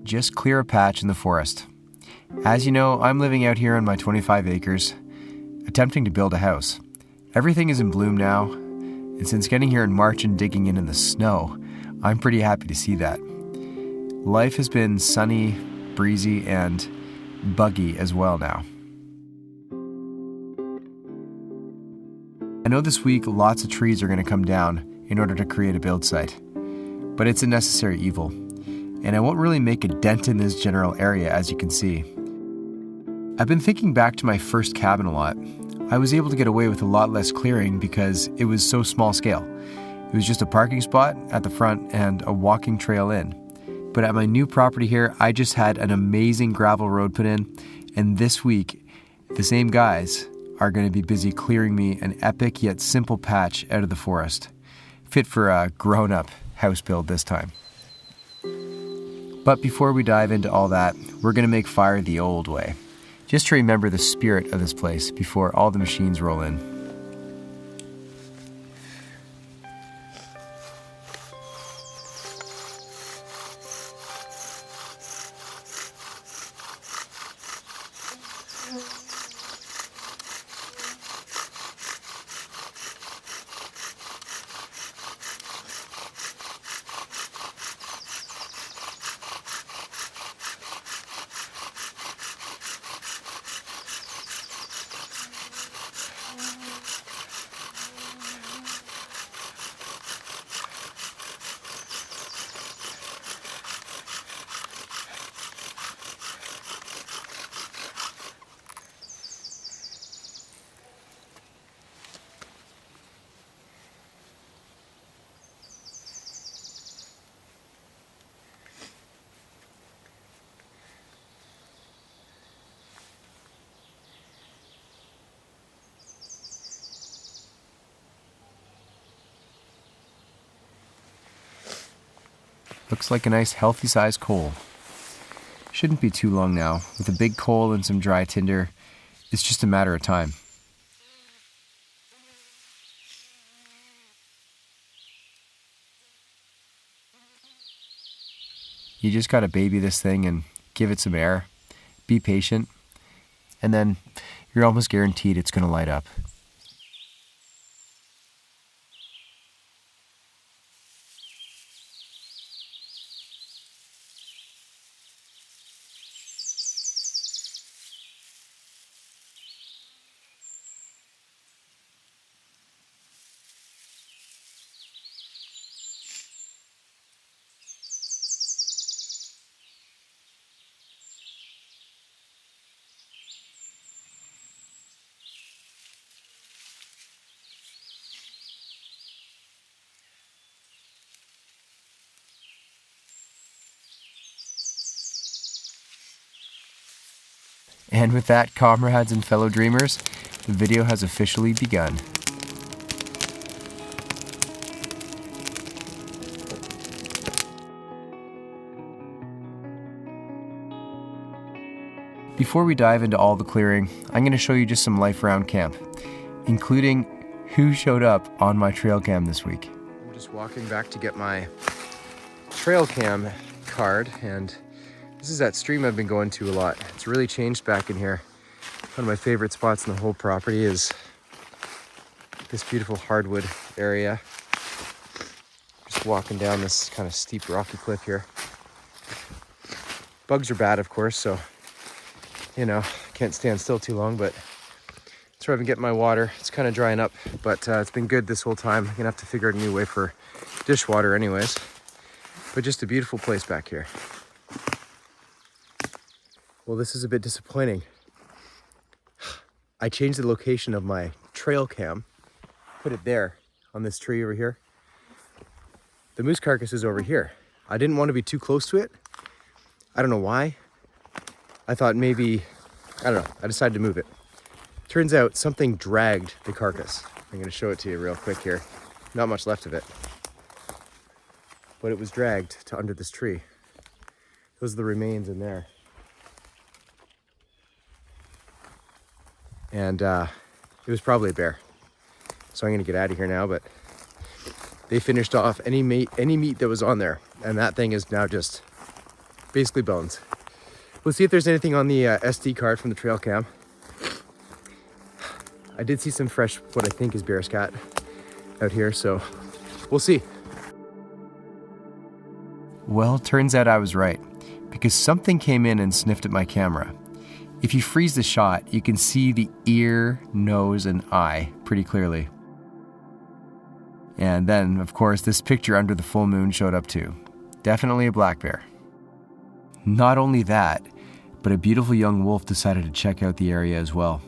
just clear a patch in the forest. As you know, I'm living out here on my 25 acres, attempting to build a house. Everything is in bloom now, and since getting here in March and digging in the snow, I'm pretty happy to see that. Life has been sunny, breezy, and buggy as well now. I know this week lots of trees are going to come down in order to create a build site, but it's a necessary evil, and I won't really make a dent in this general area, as you can see. I've been thinking back to my first cabin a lot. I was able to get away with a lot less clearing because it was so small scale. It was just a parking spot at the front and a walking trail in. But at my new property here, I just had an amazing gravel road put in, and this week, the same guys are going to be busy clearing me an epic yet simple patch out of the forest, fit for a grown-up house build this time. But before we dive into all that, we're going to make fire the old way, just to remember the spirit of this place before all the machines roll in. Looks like a nice healthy sized coal. Shouldn't be too long now. With a big coal and some dry tinder, it's just a matter of time. You just gotta baby this thing and give it some air. Be patient. And then you're almost guaranteed it's gonna light up. And with that, comrades and fellow dreamers, the video has officially begun. Before we dive into all the clearing, I'm going to show you just some life around camp, including who showed up on my trail cam this week. I'm just walking back to get my trail cam card, and this is that stream I've been going to a lot. It's really changed back in here. One of my favorite spots in the whole property is this beautiful hardwood area. Just walking down this kind of steep rocky cliff here. Bugs are bad, of course, so, you know, can't stand still too long, but that's where I've been getting my water. It's kind of drying up, but it's been good this whole time. I'm gonna have to figure out a new way for dishwater anyways. But just a beautiful place back here. Well, this is a bit disappointing. I changed the location of my trail cam, put it there on this tree over here. The moose carcass is over here. I didn't want to be too close to it. I don't know why. I thought maybe, I don't know, I decided to move it. Turns out something dragged the carcass. I'm gonna show it to you real quick here. Not much left of it. But it was dragged to under this tree. Those are the remains in there. And it was probably a bear. So I'm gonna get out of here now, but they finished off any meat that was on there. And that thing is now just basically bones. We'll see if there's anything on the SD card from the trail cam. I did see some fresh, what I think is bear scat out here, so we'll see. Well, turns out I was right, because something came in and sniffed at my camera. If you freeze the shot, you can see the ear, nose, and eye pretty clearly. And then, of course, this picture under the full moon showed up too. Definitely a black bear. Not only that, but a beautiful young wolf decided to check out the area as well.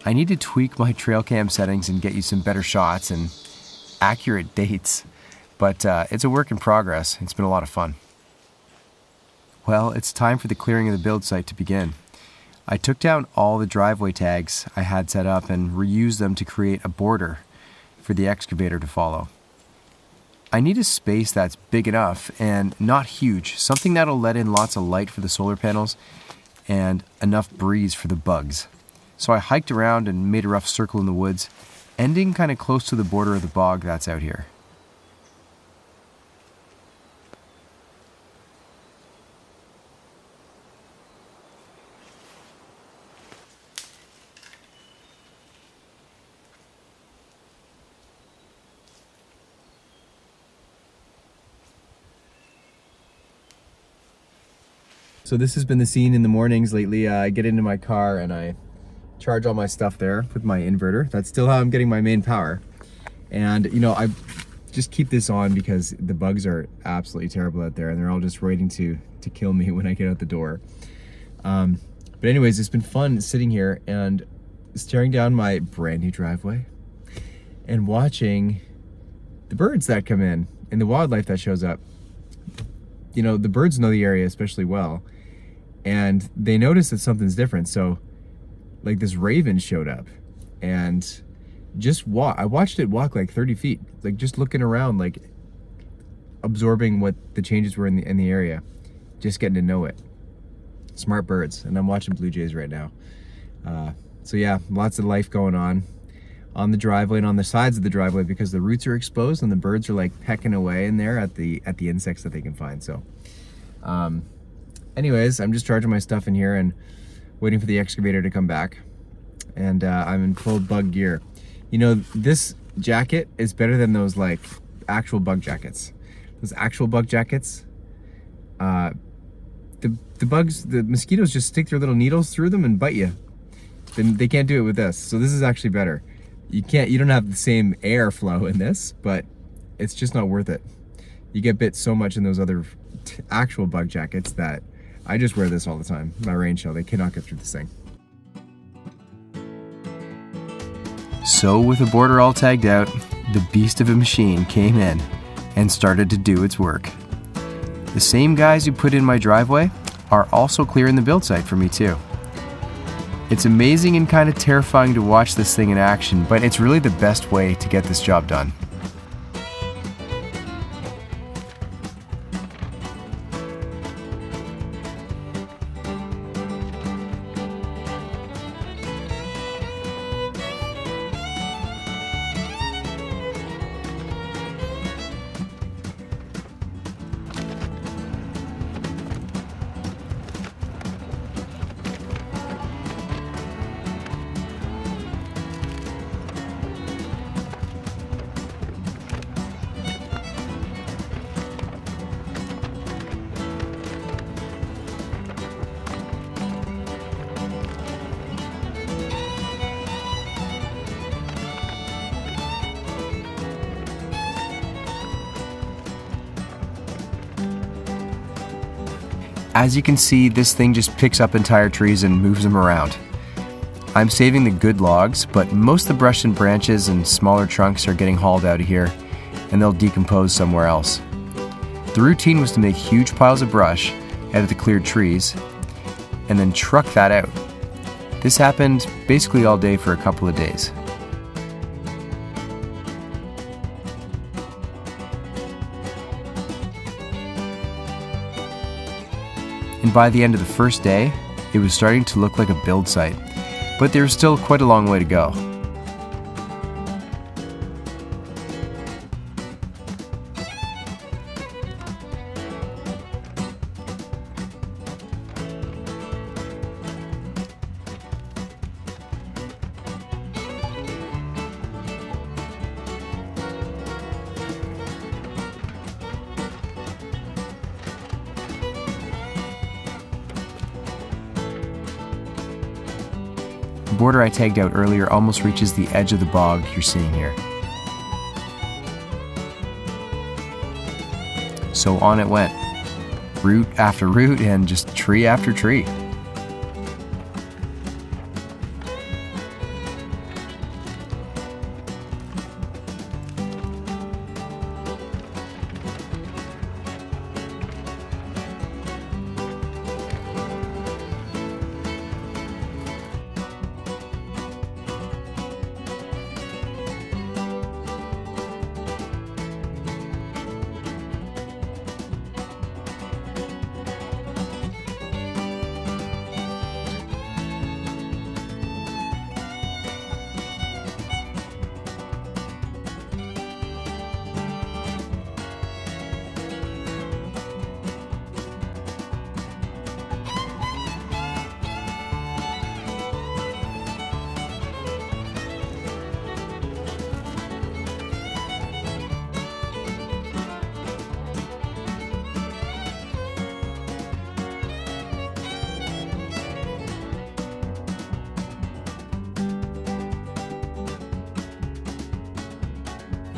I need to tweak my trail cam settings and get you some better shots and accurate dates, but it's a work in progress. It's been a lot of fun. Well, it's time for the clearing of the build site to begin. I took down all the driveway tags I had set up and reused them to create a border for the excavator to follow. I need a space that's big enough and not huge, something that'll let in lots of light for the solar panels and enough breeze for the bugs. So I hiked around and made a rough circle in the woods, ending kind of close to the border of the bog that's out here. So this has been the scene in the mornings lately. I get into my car and I charge all my stuff there with my inverter. That's still how I'm getting my main power. And you know, I just keep this on because the bugs are absolutely terrible out there and they're all just waiting to kill me when I get out the door. But anyways, it's been fun sitting here and staring down my brand new driveway and watching the birds that come in and the wildlife that shows up. You know, the birds know the area especially well and they notice that something's different. So like this raven showed up and I watched it walk like 30 feet, like just looking around, like absorbing what the changes were in the area, just getting to know it. Smart birds. And I'm watching blue jays right now. So yeah, lots of life going on the driveway and on the sides of the driveway because the roots are exposed and the birds are like pecking away in there at the insects that they can find. So anyways, I'm just charging my stuff in here and waiting for the excavator to come back, and I'm in full bug gear. You know, this jacket is better than those like actual bug jackets. Those actual bug jackets, the mosquitoes just stick their little needles through them and bite you. Then they can't do it with this. So this is actually better. You don't have the same airflow in this, but it's just not worth it. You get bit so much in those other actual bug jackets that I just wear this all the time. My rain shell, they cannot get through this thing. So with the border all tagged out, the beast of a machine came in and started to do its work. The same guys who put in my driveway are also clearing the build site for me too. It's amazing and kind of terrifying to watch this thing in action, but it's really the best way to get this job done. As you can see, this thing just picks up entire trees and moves them around. I'm saving the good logs, but most of the brush and branches and smaller trunks are getting hauled out of here, and they'll decompose somewhere else. The routine was to make huge piles of brush out of the cleared trees, and then truck that out. This happened basically all day for a couple of days. And by the end of the first day, it was starting to look like a build site. but there's still quite a long way to go. The border I tagged out earlier almost reaches the edge of the bog you're seeing here. So on it went, root after root and just tree after tree.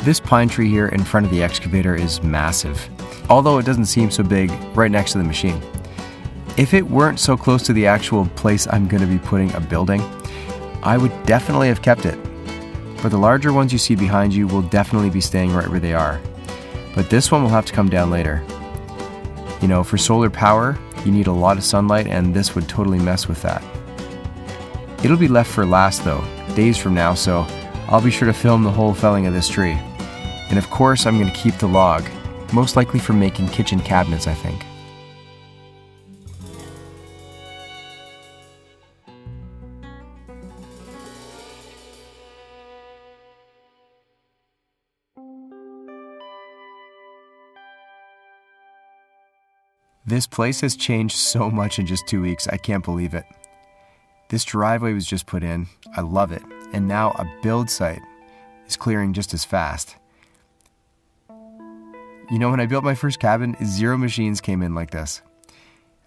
This pine tree here in front of the excavator is massive, although it doesn't seem so big right next to the machine. If it weren't so close to the actual place I'm going to be putting a building, I would definitely have kept it. But the larger ones you see behind you will definitely be staying right where they are. But this one will have to come down later. You know, for solar power, you need a lot of sunlight, and this would totally mess with that. It'll be left for last though, days from now, so I'll be sure to film the whole felling of this tree. And of course, I'm going to keep the log, most likely for making kitchen cabinets, I think. This place has changed so much in just 2 weeks, I can't believe it. This driveway was just put in, I love it, and now a build site is clearing just as fast. You know, when I built my first cabin, 0 machines came in like this.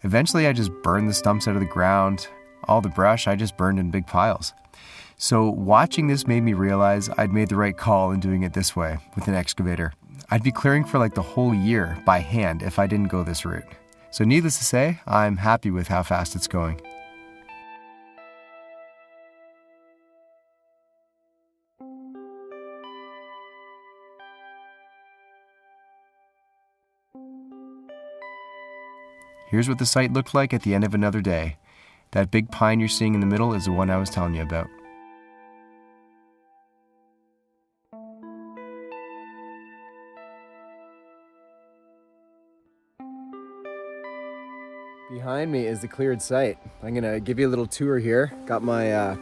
Eventually I just burned the stumps out of the ground. All the brush I just burned in big piles. So watching this made me realize I'd made the right call in doing it this way with an excavator. I'd be clearing for like the whole year by hand if I didn't go this route. So needless to say, I'm happy with how fast it's going. Here's what the site looked like at the end of another day. That big pine you're seeing in the middle is the one I was telling you about. Behind me is the cleared site. I'm gonna give you a little tour here. Got my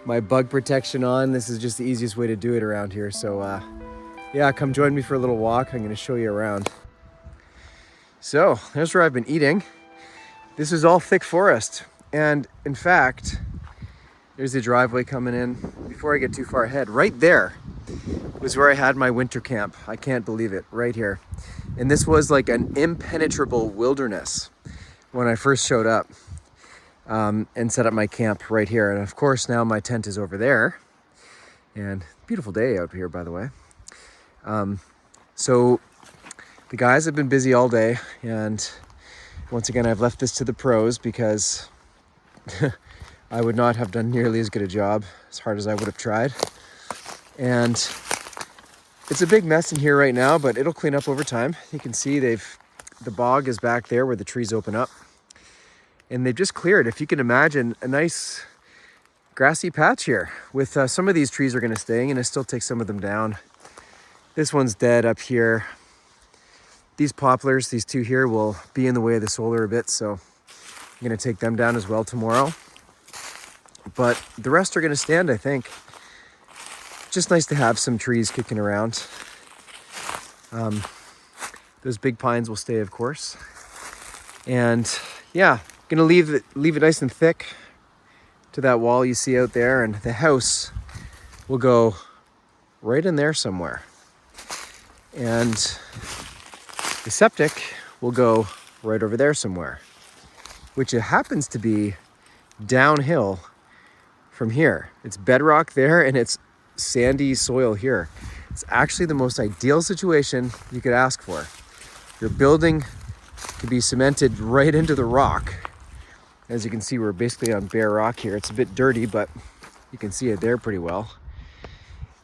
my bug protection on. This is just the easiest way to do it around here. So yeah, come join me for a little walk. I'm gonna show you around. So there's where I've been eating. This is all thick forest. And in fact, there's the driveway coming in. Before I get too far ahead, right there was where I had my winter camp. I can't believe it, right here. And this was like an impenetrable wilderness when I first showed up and set up my camp right here. And of course, now my tent is over there. And beautiful day out here, by the way. So the guys have been busy all day, and once again, I've left this to the pros because I would not have done nearly as good a job as hard as I would have tried. And it's a big mess in here right now, but it'll clean up over time. You can see the bog is back there where the trees open up, and they've just cleared, if you can imagine, a nice grassy patch here with some of these trees are going to stay. I'm going to still take some of them down. This one's dead up here. These poplars, these two here, will be in the way of the solar a bit, so I'm going to take them down as well tomorrow. but the rest are gonna stand, I think. Just nice to have some trees kicking around. Those big pines will stay, of course. And yeah, gonna leave it nice and thick to that wall you see out there, and the house will go right in there somewhere. And the septic will go right over there somewhere, which it happens to be downhill from here. It's bedrock there and it's sandy soil here. It's actually the most ideal situation you could ask for. Your building could be cemented right into the rock. As you can see, we're basically on bare rock here. It's a bit dirty, but you can see it there pretty well.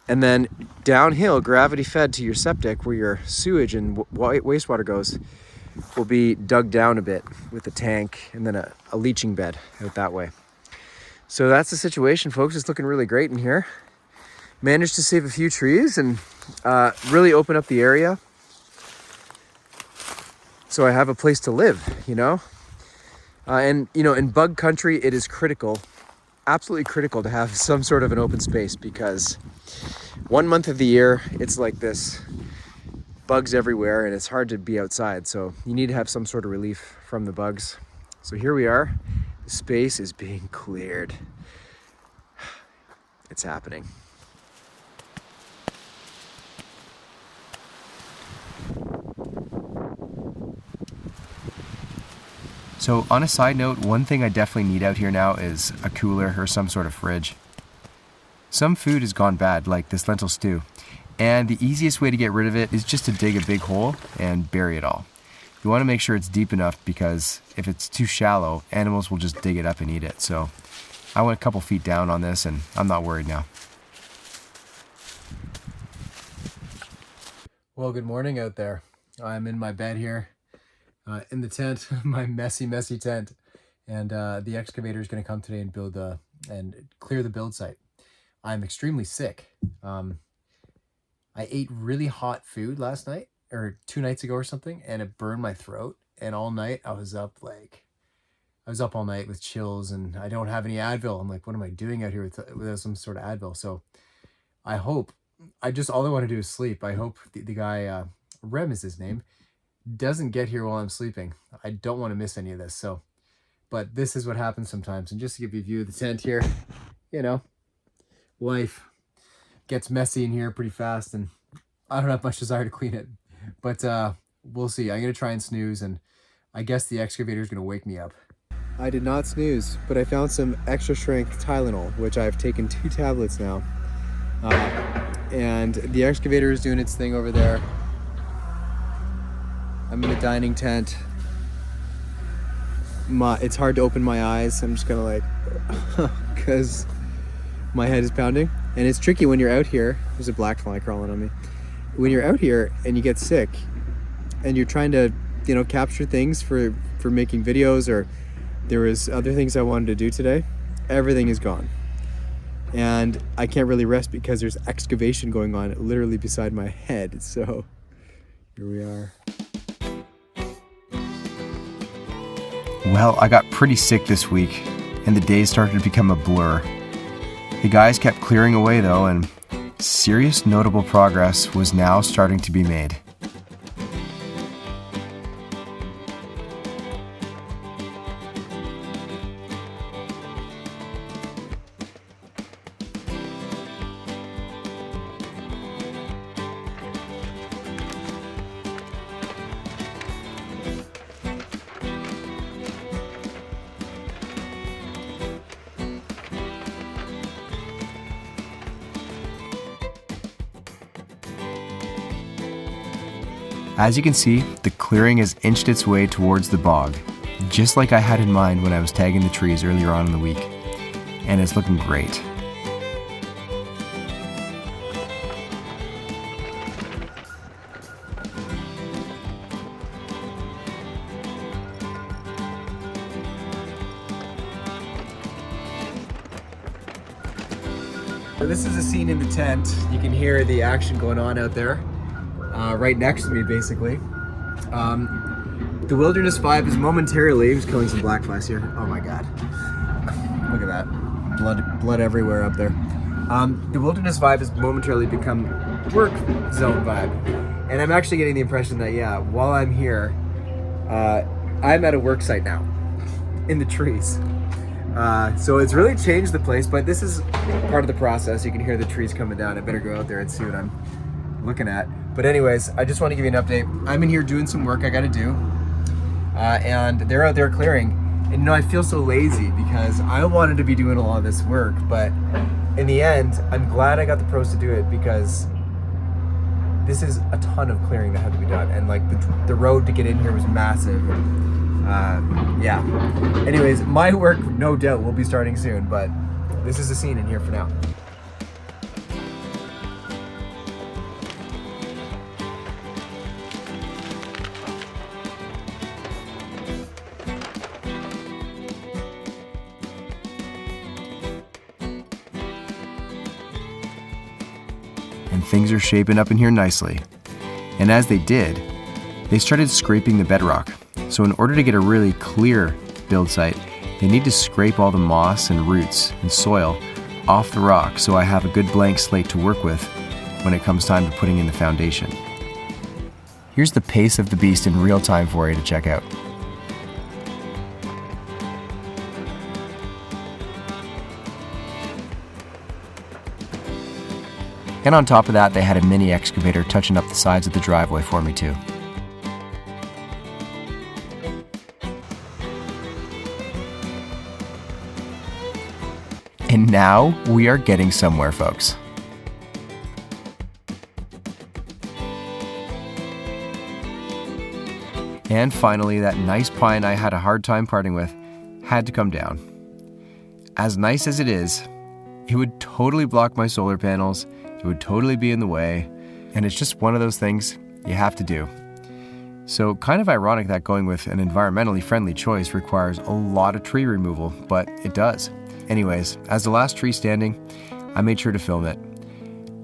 And then downhill, gravity fed to your septic, where your sewage and wastewater goes, will be dug down a bit with a tank and then a leaching bed out that way. So that's the situation, folks. It's looking really great in here. Managed to save a few trees and really open up the area, so I have a place to live, you know? And, you know, in bug country, it is critical, absolutely critical to have some sort of an open space, because 1 month of the year, it's like this. Bugs everywhere, and it's hard to be outside, so you need to have some sort of relief from the bugs. So here we are. The space is being cleared. It's happening. So on a side note, one thing I definitely need out here now is a cooler or some sort of fridge. Some food has gone bad, like this lentil stew, and the easiest way to get rid of it is just to dig a big hole and bury it all. You want to make sure it's deep enough, because if it's too shallow, animals will just dig it up and eat it. So I went a couple feet down on this, and I'm not worried now. Well, good morning out there. I'm in my bed here. In the tent, my messy tent, and the excavator is going to come today and build and clear the build site. I'm extremely sick. I ate really hot food last night, or 2 nights ago or something, and it burned my throat. And all night I was up all night with chills, and I don't have any Advil. I'm like, what am I doing out here without some sort of Advil? So I hope, all I want to do is sleep. I hope the guy, Rem is his name, doesn't get here while I'm sleeping. I don't want to miss any of this. So, but this is what happens sometimes. And just to give you a view of the tent here, you know, life gets messy in here pretty fast, and I don't have much desire to clean it, but we'll see. I'm going to try and snooze, and I guess the excavator is going to wake me up. I did not snooze, but I found some extra strength Tylenol, which I've taken 2 tablets now. And the excavator is doing its thing over there. I'm in a dining tent. It's hard to open my eyes. I'm just kind of like, because my head is pounding. And it's tricky when you're out here. There's a black fly crawling on me. When you're out here and you get sick and you're trying to, you know, capture things for making videos, or there was other things I wanted to do today, everything is gone. And I can't really rest because there's excavation going on literally beside my head. So here we are. Well, I got pretty sick this week, and the days started to become a blur. The guys kept clearing away though, and serious notable progress was now starting to be made. As you can see, the clearing has inched its way towards the bog, just like I had in mind when I was tagging the trees earlier on in the week, and it's looking great. So this is a scene in the tent. You can hear the action going on out there. Right next to me, basically. The Wilderness 5 is momentarily, he was killing some black flies here. Oh my God. Look at that. blood everywhere up there. The wilderness vibe has momentarily become work zone vibe. And I'm actually getting the impression that, yeah, while I'm here, I'm at a work site now, in the trees. So it's really changed the place, but this is part of the process. You can hear the trees coming down. I better go out there and see what I'm looking at. But anyways, I just want to give you an update. I'm in here doing some work I got to do, and they're out there clearing. And you know, I feel so lazy because I wanted to be doing a lot of this work, but in the end, I'm glad I got the pros to do it because this is a ton of clearing that had to be done, and like the road to get in here was massive. Yeah. Anyways, my work no doubt will be starting soon, but this is the scene in here for now. And things are shaping up in here nicely. And as they did, they started scraping the bedrock. So in order to get a really clear build site, they need to scrape all the moss and roots and soil off the rock so I have a good blank slate to work with when it comes time to putting in the foundation. Here's the pace of the beast in real time for you to check out. And on top of that, they had a mini excavator touching up the sides of the driveway for me too. And now we are getting somewhere, folks. And finally, that nice pine I had a hard time parting with had to come down. As nice as it is, it would totally block my solar panels, it would totally be in the way, and it's just one of those things you have to do. So kind of ironic that going with an environmentally friendly choice requires a lot of tree removal, but it does. Anyways, as the last tree standing, I made sure to film it.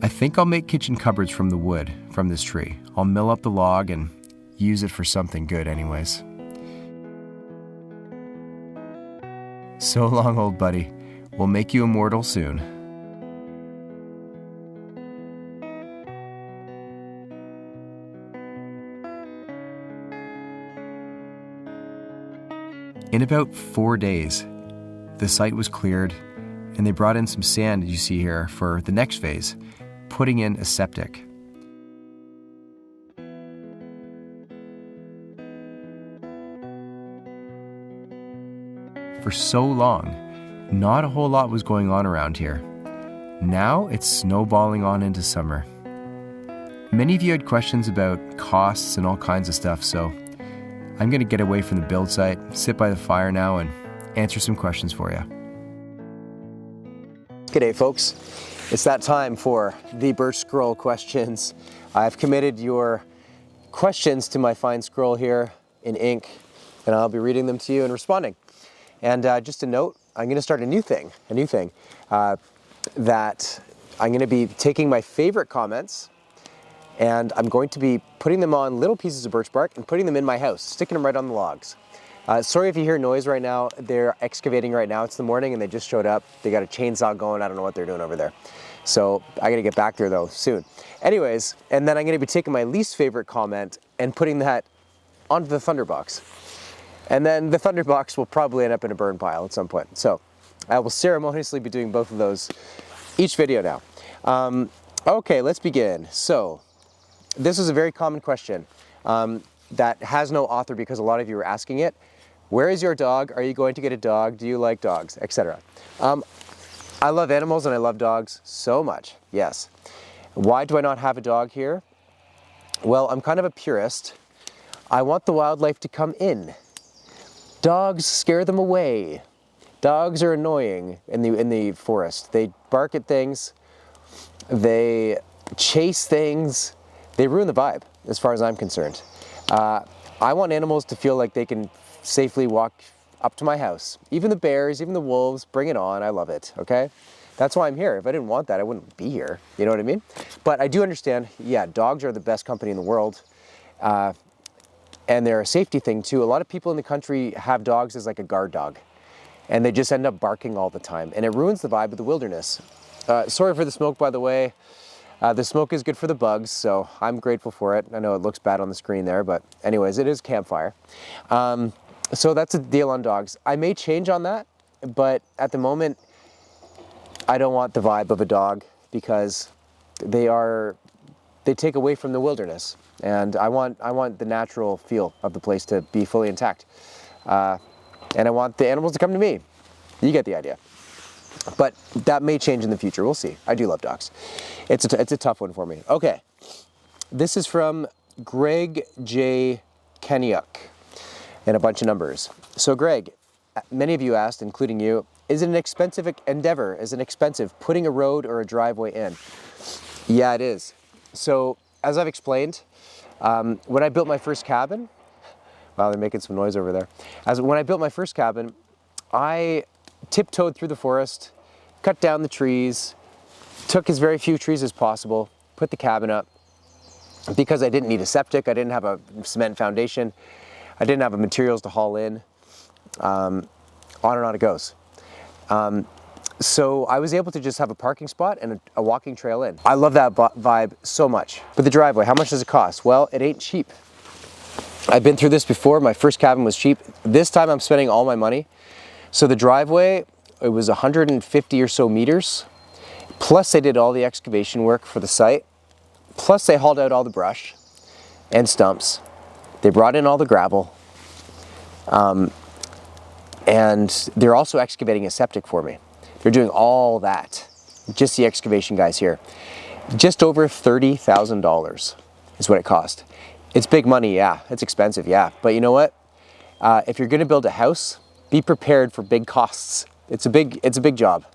I think I'll make kitchen cupboards from the wood from this tree. I'll mill up the log and use it for something good anyways. So long, old buddy. We'll make you immortal soon. In about 4 days, the site was cleared, and they brought in some sand, you see here, for the next phase, putting in a septic. For so long, not a whole lot was going on around here. Now it's snowballing on into summer. Many of you had questions about costs and all kinds of stuff, so I'm going to get away from the build site, sit by the fire now, and answer some questions for you. G'day folks, it's that time for the birch scroll questions. I've committed your questions to my fine scroll here in ink, and I'll be reading them to you and responding. And just a note, I'm going to start a new thing that I'm going to be taking my favorite comments, and I'm going to be putting them on little pieces of birch bark and putting them in my house, sticking them right on the logs. Sorry if you hear noise right now. They're excavating right now. It's the morning and they just showed up. They got a chainsaw going. I don't know what they're doing over there. So I got to get back there though soon. Anyways, and then I'm going to be taking my least favorite comment and putting that onto the thunderbox. And then the thunderbox will probably end up in a burn pile at some point. So I will ceremoniously be doing both of those each video now. Okay, let's begin. So this is a very common question that has no author because a lot of you are asking it. Where is your dog? Are you going to get a dog? Do you like dogs? Etc. I love animals and I love dogs so much, yes. Why do I not have a dog here? Well, I'm kind of a purist. I want the wildlife to come in. Dogs scare them away. Dogs are annoying in the forest. They bark at things, they chase things, they ruin the vibe as far as I'm concerned. I want animals to feel like they can safely walk up to my house. Even the bears, even the wolves, bring it on. I love it, okay? That's why I'm here. If I didn't want that, I wouldn't be here. You know what I mean? But I do understand, yeah, dogs are the best company in the world. And they're a safety thing too. A lot of people in the country have dogs as like a guard dog. and they just end up barking all the time, and it ruins the vibe of the wilderness. Sorry for the smoke, by the way. The smoke is good for the bugs, so I'm grateful for it. I know it looks bad on the screen there, but anyways, it is campfire. So that's a deal on dogs. I may change on that, but at the moment, I don't want the vibe of a dog because they take away from the wilderness, and I want the natural feel of the place to be fully intact, and I want the animals to come to me. You get the idea. But that may change in the future. We'll see. I do love dogs. It's a tough one for me. Okay, this is from Greg J. Kenyuk and a bunch of numbers. So Greg, many of you asked, including you, is it an expensive endeavor? Is it expensive putting a road or a driveway in? Yeah, it is. So as I've explained, when I built my first cabin, wow, they're making some noise over there. When I built my first cabin, I tiptoed through the forest, cut down the trees, took as very few trees as possible, put the cabin up. Because I didn't need a septic, I didn't have a cement foundation, I didn't have the materials to haul in, on and on it goes. So I was able to just have a parking spot and a walking trail in. I love that vibe so much. But the driveway, how much does it cost? Well, it ain't cheap. I've been through this before. My first cabin was cheap. This time I'm spending all my money. So the driveway, it was 150 or so meters. Plus they did all the excavation work for the site. Plus they hauled out all the brush and stumps. They brought in all the gravel. And they're also excavating a septic for me. They're doing all that. Just the excavation guys here. Just over $30,000 is what it cost. It's big money, yeah. It's expensive, yeah. But you know what? If you're gonna build a house, be prepared for big costs. It's a big job.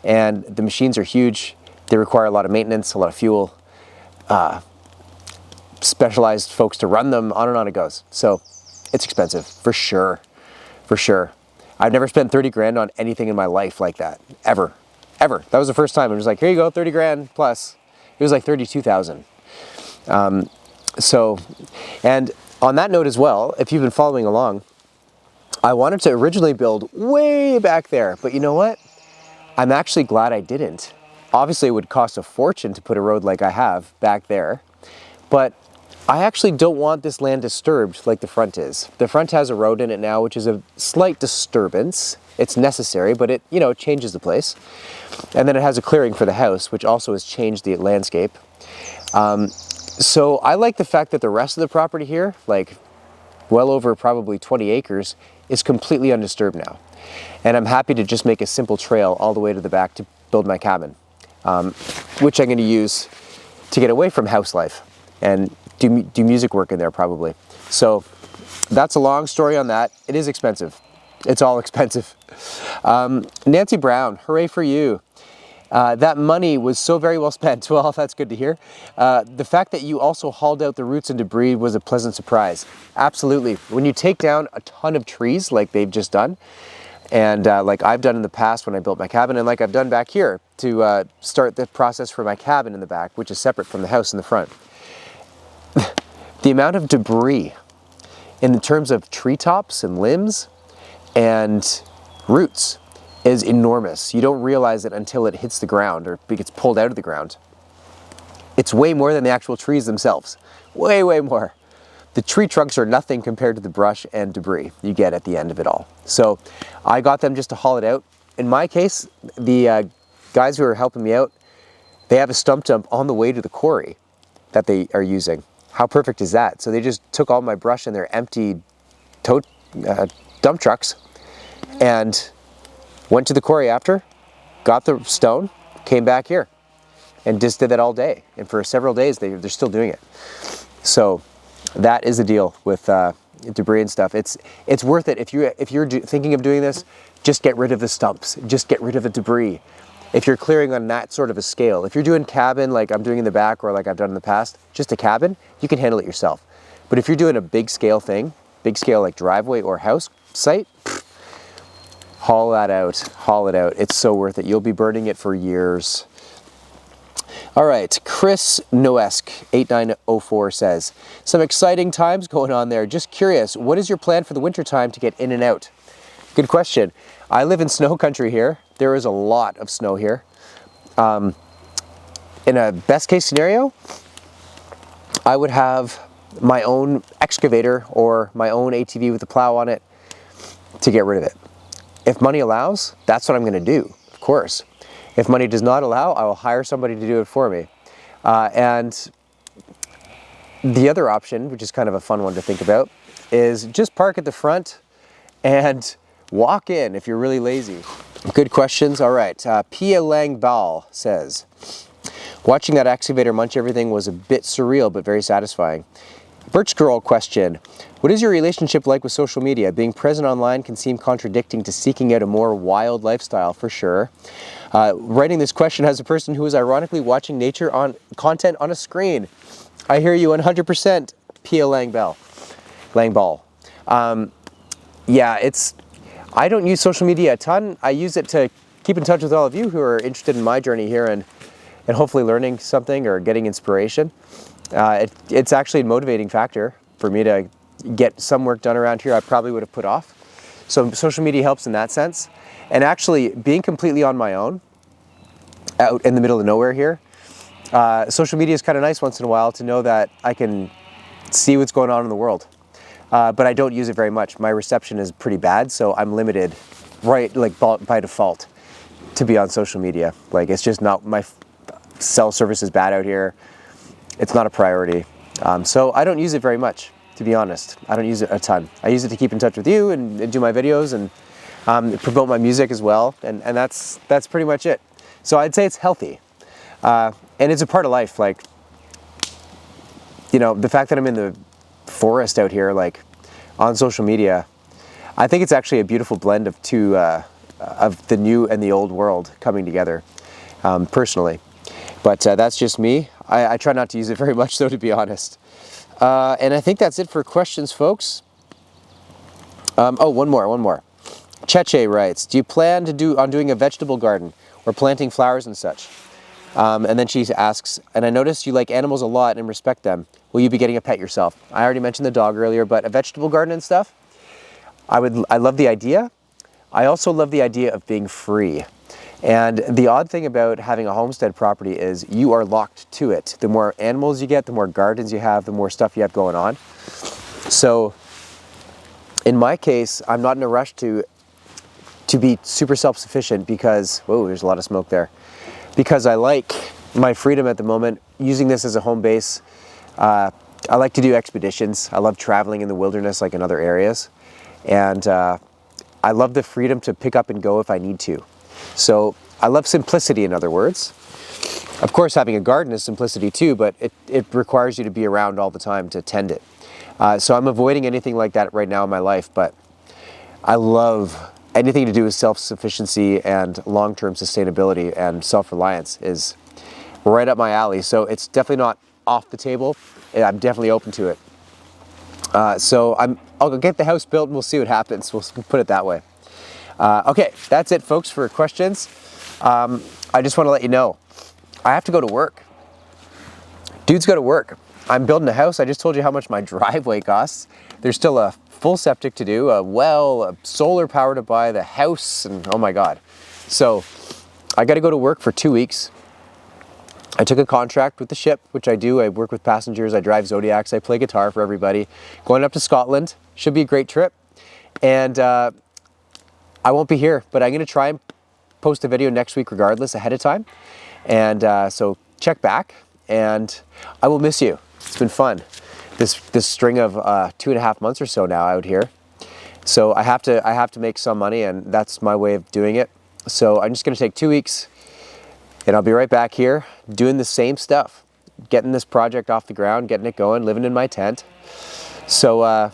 And the machines are huge. They require a lot of maintenance, a lot of fuel, specialized folks to run them, on and on it goes. So it's expensive, for sure, for sure. I've never spent 30 grand on anything in my life like that, ever. That was the first time. It was like, here you go, 30 grand plus. It was like 32,000. So, and on that note as well, if you've been following along, I wanted to originally build way back there, but you know what? I'm actually glad I didn't. Obviously it would cost a fortune to put a road like I have back there, but I actually don't want this land disturbed like the front is. The front has a road in it now, which is a slight disturbance. It's necessary, but it changes the place. And then it has a clearing for the house, which also has changed the landscape. So I like the fact that the rest of the property here, like well over probably 20 acres, is completely undisturbed now. And I'm happy to just make a simple trail all the way to the back to build my cabin, which I'm going to use to get away from house life and do music work in there probably. So that's a long story on that. It is expensive. It's all expensive. Nancy Brown, hooray for you. That money was so very well spent. Well, that's good to hear. The fact that you also hauled out the roots and debris was a pleasant surprise. Absolutely. When you take down a ton of trees like they've just done, and like I've done in the past when I built my cabin, and like I've done back here to start the process for my cabin in the back, which is separate from the house in the front. The amount of debris in terms of treetops and limbs and roots is enormous. You don't realize it until it hits the ground or gets pulled out of the ground. It's way more than the actual trees themselves. Way, way more. The tree trunks are nothing compared to the brush and debris you get at the end of it all. So I got them just to haul it out. In my case, the guys who are helping me out, they have a stump dump on the way to the quarry that they are using. How perfect is that? So they just took all my brush in their empty dump trucks and went to the quarry after, got the stone, came back here, and just did that all day. And for several days, they're still doing it. So that is the deal with debris and stuff. It's worth it. If you're thinking of doing this, just get rid of the stumps. Just get rid of the debris. If you're clearing on that sort of a scale, if you're doing cabin like I'm doing in the back or like I've done in the past, just a cabin, you can handle it yourself. But if you're doing a big scale thing, big scale like driveway or house site, haul that out, haul it out. It's so worth it. You'll be burning it for years. All right, Chris Noesk, 8904 says, some exciting times going on there. Just curious, what is your plan for the winter time to get in and out? Good question. I live in snow country here. There is a lot of snow here. In a best case scenario, I would have my own excavator or my own ATV with a plow on it to get rid of it. If money allows, that's what I'm going to do, of course. If money does not allow, I will hire somebody to do it for me. And the other option, which is kind of a fun one to think about, is just park at the front and walk in if you're really lazy. Good questions. All right. Pia Lang Bal says, watching that excavator munch everything was a bit surreal, but very satisfying. Birch Girl question, what is your relationship like with social media? Being present online can seem contradicting to seeking out a more wild lifestyle, for sure. Writing this question as a person who is ironically watching nature on content on a screen. I hear you 100%, Pia Lang Bal. Yeah, I don't use social media a ton. I use it to keep in touch with all of you who are interested in my journey here and hopefully learning something or getting inspiration. It's actually a motivating factor for me to get some work done around here I probably would have put off. So social media helps in that sense. And actually being completely on my own out in the middle of nowhere here, social media is kind of nice once in a while to know that I can see what's going on in the world. But I don't use it very much. My reception is pretty bad, so I'm limited by default to be on social media. Like, it's just not, my cell service is bad out here. It's not a priority. So I don't use it very much, to be honest. I don't use it a ton. I use it to keep in touch with you and do my videos and promote my music as well. And that's pretty much it. So I'd say it's healthy. And it's a part of life. Like, you know, the fact that I'm in the forest out here, like on social media, I think it's actually a beautiful blend of two, of the new and the old world coming together, personally. But that's just me. I try not to use it very much though, to be honest. And I think that's it for questions, folks. Oh, one more. Cheche writes, do you plan on doing a vegetable garden or planting flowers and such? And then she asks, and I noticed you like animals a lot and respect them. Will you be getting a pet yourself? I already mentioned the dog earlier, but a vegetable garden and stuff, I love the idea. I also love the idea of being free. And the odd thing about having a homestead property is you are locked to it. The more animals you get, the more gardens you have, the more stuff you have going on. So in my case, I'm not in a rush to be super self-sufficient because, whoa, there's a lot of smoke there. Because I like my freedom at the moment, using this as a home base. I like to do expeditions. I love traveling in the wilderness, like in other areas. And I love the freedom to pick up and go if I need to. So I love simplicity, in other words. Of course, having a garden is simplicity too, but it requires you to be around all the time to tend it. So I'm avoiding anything like that right now in my life, but I love anything to do with self-sufficiency and long-term sustainability and self-reliance is right up my alley. So it's definitely not off the table. I'm definitely open to it. So I'll go get the house built and we'll see what happens. We'll put it that way. Okay, that's it, folks, for questions. I just want to let you know, I have to go to work. Dude's got to work. I'm building a house. I just told you how much my driveway costs. There's still a full septic to do, a well, a solar power to buy, the house, and oh my God. So I got to go to work for 2 weeks. I took a contract with the ship, which I do. I work with passengers. I drive Zodiacs. I play guitar for everybody. Going up to Scotland. Should be a great trip. And I won't be here, but I'm going to try and post a video next week regardless, ahead of time. And so check back, and I will miss you. It's been fun. This string of 2.5 months or so now out here. So I have to make some money, and that's my way of doing it. So I'm just going to take 2 weeks, and I'll be right back here doing the same stuff, getting this project off the ground, getting it going, living in my tent. So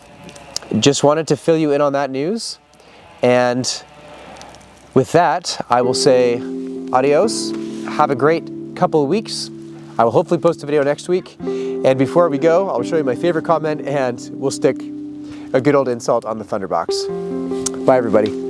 just wanted to fill you in on that news. And with that, I will say adios. Have a great couple of weeks. I will hopefully post a video next week. And before we go, I'll show you my favorite comment, and we'll stick a good old insult on the Thunderbox. Bye, everybody.